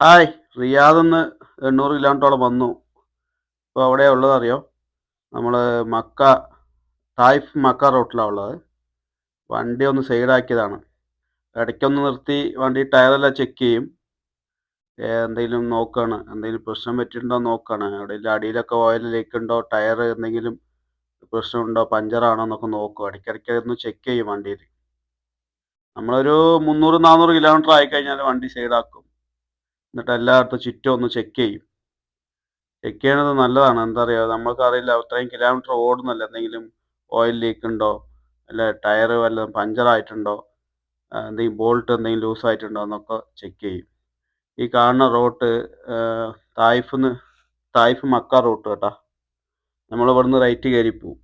Hi! റിയാദിന്ന് 800 കിലോമീറ്ററോളം വന്നു. ഇപ്പോൾ എവിടെയാ ഉള്ളതറിയോ? നമ്മൾ മക്ക മക്ക റൂട്ടിലാണ് ഉള്ളത്. വണ്ടി ഒന്ന് സൈഡാക്കിയതാണ്. ഇടയ്ക്കൊന്ന് നിർത്തി വണ്ടി ടയറെല്ലാം ചെക്ക് ചെയ്യും. എന്തെങ്കിലും നോക്കാണ്. എന്തെങ്കിലും പ്രശ്നം പറ്റിയിട്ടുണ്ടോ നോക്കാണ്. എവിടെയെങ്കിലും അടിയിലൊക്കെ ഓയിൽ ലീക്കുണ്ടോ, ടയർ എന്തെങ്കിലും പ്രശ്നമുണ്ടോ, പഞ്ചറാണോ എന്നൊക്കെ നോക്കും. ഇടയ്ക്കിടയ്ക്ക് ഒന്ന് ചെക്ക് ചെയ്യും വണ്ടിയിൽ. നമ്മളൊരു 300, 400 കിലോമീറ്റർ ആയിക്കഴിഞ്ഞാൽ വണ്ടി സൈഡാക്കും. എന്നിട്ട് എല്ലായിടത്തും ചുറ്റും ഒന്ന് ചെക്ക് ചെയ്യും. ചെക്ക് ചെയ്യണത് നല്ലതാണ്. എന്താ അറിയോ? നമ്മൾക്കറിയില്ല അത്രയും കിലോമീറ്റർ ഓടുന്നല്ലേ, എന്തെങ്കിലും ഓയിൽ ലീക്കുണ്ടോ, അല്ല ടയർ വല്ലതും പഞ്ചറായിട്ടുണ്ടോ, എന്തെങ്കിലും ബോൾട്ട് എന്തെങ്കിലും ലൂസായിട്ടുണ്ടോ എന്നൊക്കെ ചെക്ക് ചെയ്യും. ഈ കാണുന്ന റൂട്ട് തായിഫ്ന്ന് മക്ക റൂട്ട് കേട്ടോ. നമ്മളിവിടുന്ന് റൈറ്റ് കയറി പോവും.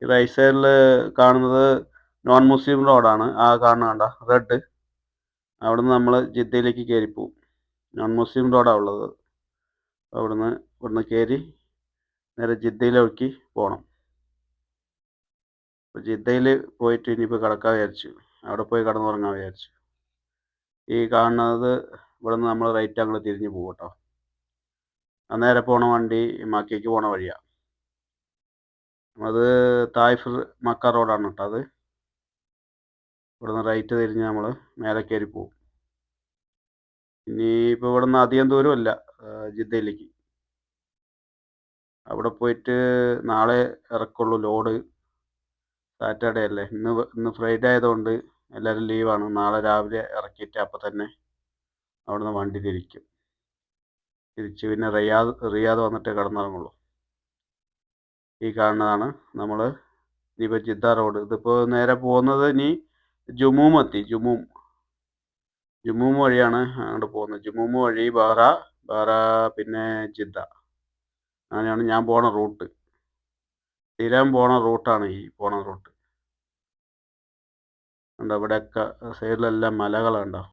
ഈ റൈറ്റ് സൈഡിൽ കാണുന്നത് നോൺ മുസ്ലിം റോഡാണ്. ആ കാണുന്ന കണ്ടോ റെഡ്. അവിടുന്ന് നമ്മൾ ജിദ്ദയിലേക്ക് കയറി പോവും. നോൺ മുസ്ലിം റോഡാണ് ഉള്ളത്. ഇവിടുന്ന് കയറി നേരെ ജിദ്ദയിലേക്ക് പോകണം. അപ്പോൾ ജിദ്ദയിൽ പോയിട്ട് ഇനിയിപ്പോൾ കിടക്കാൻ വിചാരിച്ചു. അവിടെ പോയി കിടന്നുറങ്ങാൻ വിചാരിച്ചു. ഈ കാണുന്നത് ഇവിടുന്ന് നമ്മൾ റൈറ്റ് അങ്ങോട്ട് തിരിഞ്ഞ് പോകും കേട്ടോ. നേരെ പോണ വണ്ടി മക്കയ്ക്ക് പോണ വഴിയാണ്. അത് തായിഫ് മക്ക റോഡാണ് കേട്ടോ അത്. ഇവിടുന്ന് റൈറ്റ് തിരിഞ്ഞ് നമ്മൾ മേലെ കയറി പോകും. ഇനിയിപ്പോൾ ഇവിടുന്ന് അധികം ദൂരമല്ല ജിദ്ദയിലേക്ക്. അവിടെ പോയിട്ട് നാളെ ഇറക്കുള്ളൂ ലോഡ്. സാറ്റർഡേ അല്ലേ, ഇന്ന് ഫ്രൈഡേ ആയതുകൊണ്ട് എല്ലാവരും ലീവാണ്. നാളെ രാവിലെ ഇറക്കിയിട്ട് അപ്പം തന്നെ അവിടുന്ന് വണ്ടി തിരിച്ച് പിന്നെ റിയാദ് വന്നിട്ട് കിടന്നിറങ്ങുള്ളൂ. ഈ കാണുന്നതാണ് നമ്മൾ ഇനിയിപ്പോൾ ജിദ്ദ റോഡ്. ഇതിപ്പോൾ നേരെ പോകുന്നത് ഇനി ജുമൂം എത്തി. ജുമൂം വഴിയാണ് അങ്ങോട്ട് പോകുന്നത്. ജുമൂം വഴി ബഹ്റ പിന്നെ ജിദ്ദ. അങ്ങനെയാണ് ഞാൻ പോണ റൂട്ട്. സ്ഥിരം പോണ റൂട്ടാണ് ഈ പോണ റൂട്ട്. കണ്ടോ ഇവിടെയൊക്കെ സൈഡിലെല്ലാം മലകളുണ്ടോ.